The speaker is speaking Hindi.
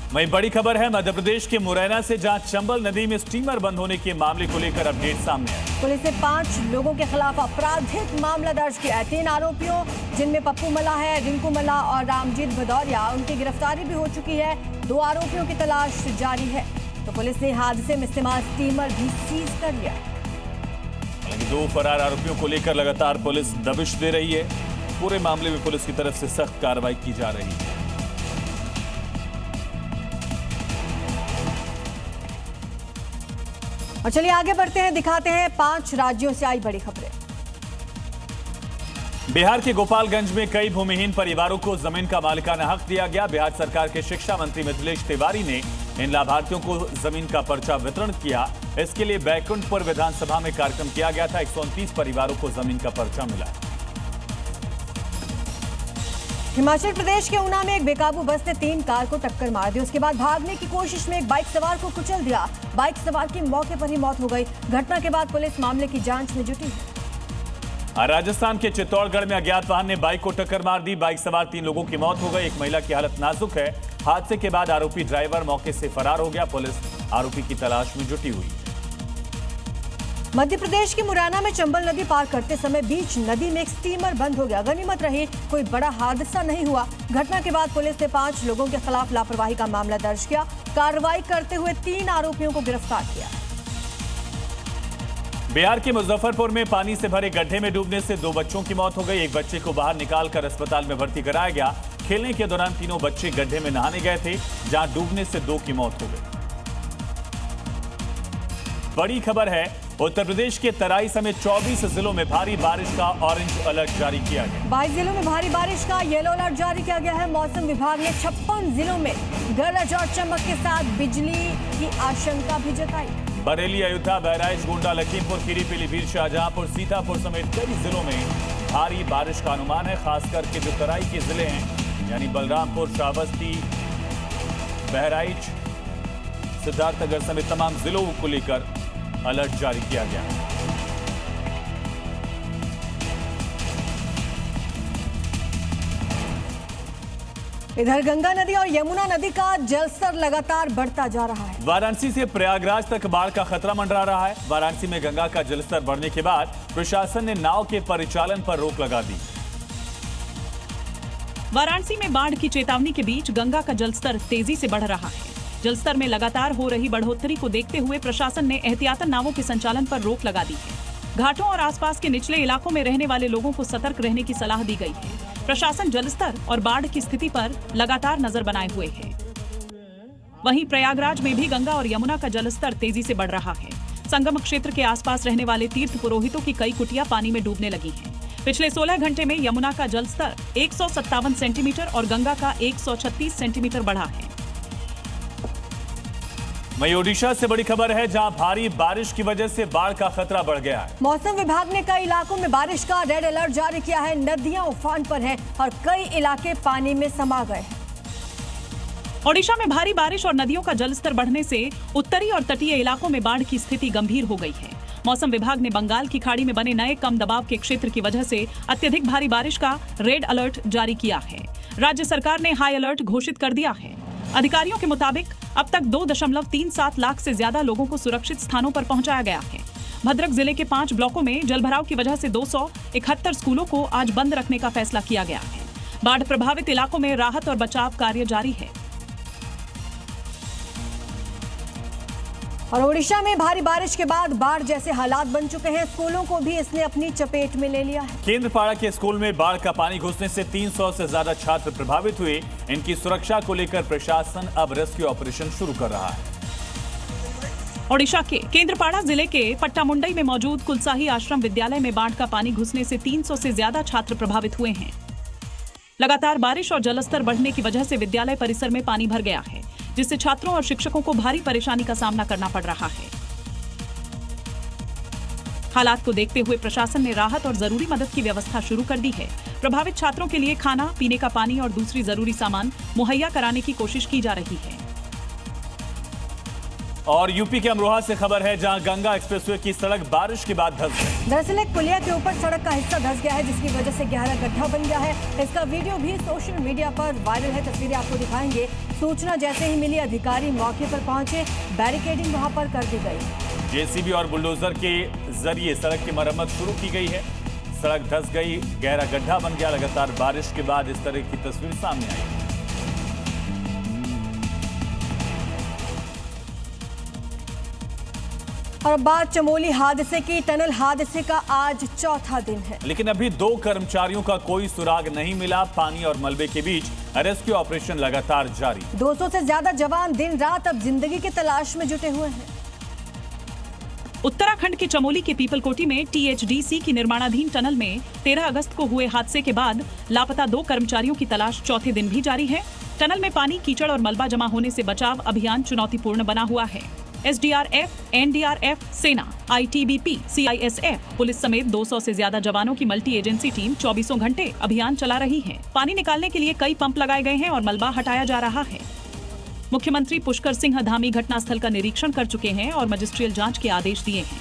वहीं बड़ी खबर है मध्य प्रदेश के मुरैना से, जहां चंबल नदी में स्टीमर बंद होने के मामले को लेकर अपडेट सामने आया। पुलिस ने 5 लोगों के खिलाफ आपराधिक मामला दर्ज किया है। 3 आरोपियों जिनमें पप्पू मला है, रिंकू मला और रामजीत भदौरिया, उनकी गिरफ्तारी भी हो चुकी है। 2 आरोपियों की तलाश जारी है। तो पुलिस ने हादसे में इस्तेमाल स्टीमर भी सीज कर लिया। 2 फरार आरोपियों को लेकर लगातार पुलिस दबिश दे रही है। पूरे मामले में पुलिस की तरफ से सख्त कार्रवाई की जा रही है। और चलिए आगे बढ़ते हैं, दिखाते हैं 5 राज्यों से आई बड़ी खबरें। बिहार के गोपालगंज में कई भूमिहीन परिवारों को जमीन का मालिकाना हक दिया गया। बिहार सरकार के शिक्षा मंत्री मिथिलेश तिवारी ने इन लाभार्थियों को जमीन का पर्चा वितरण किया। इसके लिए बैकुंठपुर विधानसभा में कार्यक्रम किया गया था। 129 परिवारों को जमीन का पर्चा मिला। हिमाचल प्रदेश के ऊना में एक बेकाबू बस ने 3 कार को टक्कर मार दी। उसके बाद भागने की कोशिश में एक बाइक सवार को कुचल दिया। बाइक सवार की मौके पर ही मौत हो गई। घटना के बाद पुलिस मामले की जांच में जुटी है। राजस्थान के चित्तौड़गढ़ में अज्ञात वाहन ने बाइक को टक्कर मार दी। बाइक सवार 3 लोगों की मौत हो गई। एक महिला की हालत नाजुक है। हादसे के बाद आरोपी ड्राइवर मौके से फरार हो गया। पुलिस आरोपी की तलाश में जुटी हुई। मध्य प्रदेश के मुरैना में चंबल नदी पार करते समय बीच नदी में एक स्टीमर बंद हो गया। गनीमत रही कोई बड़ा हादसा नहीं हुआ। घटना के बाद पुलिस ने 5 लोगों के खिलाफ लापरवाही का मामला दर्ज किया। कार्रवाई करते हुए 3 आरोपियों को गिरफ्तार किया। बिहार के मुजफ्फरपुर में पानी से भरे गड्ढे में डूबने से 2 बच्चों की मौत हो गई। एक बच्चे को बाहर निकालकर अस्पताल में भर्ती कराया गया। खेलने के दौरान तीनों बच्चे गड्ढे में नहाने गए थे, जहां डूबने से 2 की मौत हो गई। बड़ी खबर है, उत्तर प्रदेश के तराई समेत 24 जिलों में भारी बारिश का ऑरेंज अलर्ट जारी किया गया। 22 जिलों में भारी बारिश का येलो अलर्ट जारी किया गया है। मौसम विभाग ने 56 जिलों में गरज और चमक के साथ बिजली की आशंका भी जताई। बरेली, अयोध्या, बहराइच, गोंडा, लखीमपुर खीरी, पीलीभीत, शाहजहांपुर, सीतापुर समेत कई जिलों में भारी बारिश का अनुमान है। खासकर के जो तराई के जिले हैं, यानी बलरामपुर, श्रावस्ती, बहराइच, सिद्धार्थनगर समेत तमाम जिलों को लेकर अलर्ट जारी किया गया है। इधर गंगा नदी और यमुना नदी का जलस्तर लगातार बढ़ता जा रहा है। वाराणसी से प्रयागराज तक बाढ़ का खतरा मंडरा रहा है। वाराणसी में गंगा का जलस्तर बढ़ने के बाद प्रशासन ने नाव के परिचालन पर रोक लगा दी। वाराणसी में बाढ़ की चेतावनी के बीच गंगा का जलस्तर तेजी से बढ़ रहा है। जलस्तर में लगातार हो रही बढ़ोतरी को देखते हुए प्रशासन ने एहतियातन नावों के संचालन पर रोक लगा दी है। घाटों और आसपास के निचले इलाकों में रहने वाले लोगों को सतर्क रहने की सलाह दी गई है। प्रशासन जलस्तर और बाढ़ की स्थिति पर लगातार नजर बनाए हुए है। वहीं प्रयागराज में भी गंगा और यमुना का जलस्तर तेजी से बढ़ रहा है। संगम क्षेत्र के आसपास रहने वाले तीर्थ पुरोहितों की कई कुटिया पानी में डूबने लगी हैं। पिछले 16 घंटे में यमुना का जलस्तर 157 सेंटीमीटर और गंगा का 136 सेंटीमीटर बढ़ा है। वहीं ओडिशा से बड़ी खबर है, जहां भारी बारिश की वजह से बाढ़ का खतरा बढ़ गया है। मौसम विभाग ने कई इलाकों में बारिश का रेड अलर्ट जारी किया है। नदियां उफान पर हैं और कई इलाके पानी में समा गए हैं। ओडिशा में भारी बारिश और नदियों का जलस्तर बढ़ने से उत्तरी और तटीय इलाकों में बाढ़ की स्थिति गंभीर हो गई है। मौसम विभाग ने बंगाल की खाड़ी में बने नए कम दबाव के क्षेत्र की वजह से अत्यधिक भारी बारिश का रेड अलर्ट जारी किया है। राज्य सरकार ने हाई अलर्ट घोषित कर दिया है। अधिकारियों के मुताबिक अब तक 2.37 लाख से ज्यादा लोगों को सुरक्षित स्थानों पर पहुंचाया गया है। भद्रक जिले के 5 ब्लॉकों में जलभराव की वजह से 271 स्कूलों को आज बंद रखने का फैसला किया गया है। बाढ़ प्रभावित इलाकों में राहत और बचाव कार्य जारी है। और ओडिशा में भारी बारिश के बाद बाढ़ जैसे हालात बन चुके हैं। स्कूलों को भी इसने अपनी चपेट में ले लिया है। केंद्रपाड़ा के स्कूल में बाढ़ का पानी घुसने से 300 से ज्यादा छात्र प्रभावित हुए। इनकी सुरक्षा को लेकर प्रशासन अब रेस्क्यू ऑपरेशन शुरू कर रहा है। ओडिशा के केंद्रपाड़ा जिले के पट्टामुंडई में मौजूद कुलसाही आश्रम विद्यालय में बाढ़ का पानी घुसने से 300 से ज्यादा छात्र प्रभावित हुए हैं। लगातार बारिश और जलस्तर बढ़ने की वजह से विद्यालय परिसर में पानी भर गया है, जिससे छात्रों और शिक्षकों को भारी परेशानी का सामना करना पड़ रहा है। हालात को देखते हुए प्रशासन ने राहत और जरूरी मदद की व्यवस्था शुरू कर दी है। प्रभावित छात्रों के लिए खाना, पीने का पानी और दूसरी जरूरी सामान मुहैया कराने की कोशिश की जा रही है। और यूपी के अमरोहा से खबर है, जहां गंगा एक्सप्रेसवे की सड़क बारिश के बाद धंस गई। दरअसल एक पुलिया के ऊपर सड़क का हिस्सा धंस गया है, जिसकी वजह से गहरा गड्ढा बन गया है। इसका वीडियो भी सोशल मीडिया पर वायरल है। तस्वीरें आपको दिखाएंगे। सूचना जैसे ही मिली, अधिकारी मौके पर पहुंचे, बैरिकेडिंग वहां पर कर दी गई। जेसीबी और बुलडोजर के जरिए सड़क की मरम्मत शुरू की गई है। सड़क धंस गई, गहरा गड्ढा बन गया। लगातार बारिश के बाद इस तरह की तस्वीर सामने आई। और बात चमोली हादसे की। टनल हादसे का आज चौथा दिन है, लेकिन अभी 2 कर्मचारियों का कोई सुराग नहीं मिला। पानी और मलबे के बीच रेस्क्यू ऑपरेशन लगातार जारी। 200 से ज्यादा जवान दिन रात अब जिंदगी की तलाश में जुटे हुए हैं। उत्तराखंड के चमोली के पीपलकोटी में टीएचडीसी की निर्माणाधीन टनल में 13 अगस्त को हुए हादसे के बाद लापता 2 कर्मचारियों की तलाश चौथे दिन भी जारी है। टनल में पानी, कीचड़ और मलबा जमा होने से बचाव अभियान चुनौतीपूर्ण बना हुआ है। एसडीआरएफ, एनडीआरएफ, सेना, आईटीबीपी, सीआईएसएफ, पुलिस समेत 200 से ज्यादा जवानों की मल्टी एजेंसी टीम 24 घंटे अभियान चला रही है। पानी निकालने के लिए कई पंप लगाए गए हैं और मलबा हटाया जा रहा है। मुख्यमंत्री पुष्कर सिंह धामी घटनास्थल का निरीक्षण कर चुके हैं और मजिस्ट्रियल जांच के आदेश दिए हैं।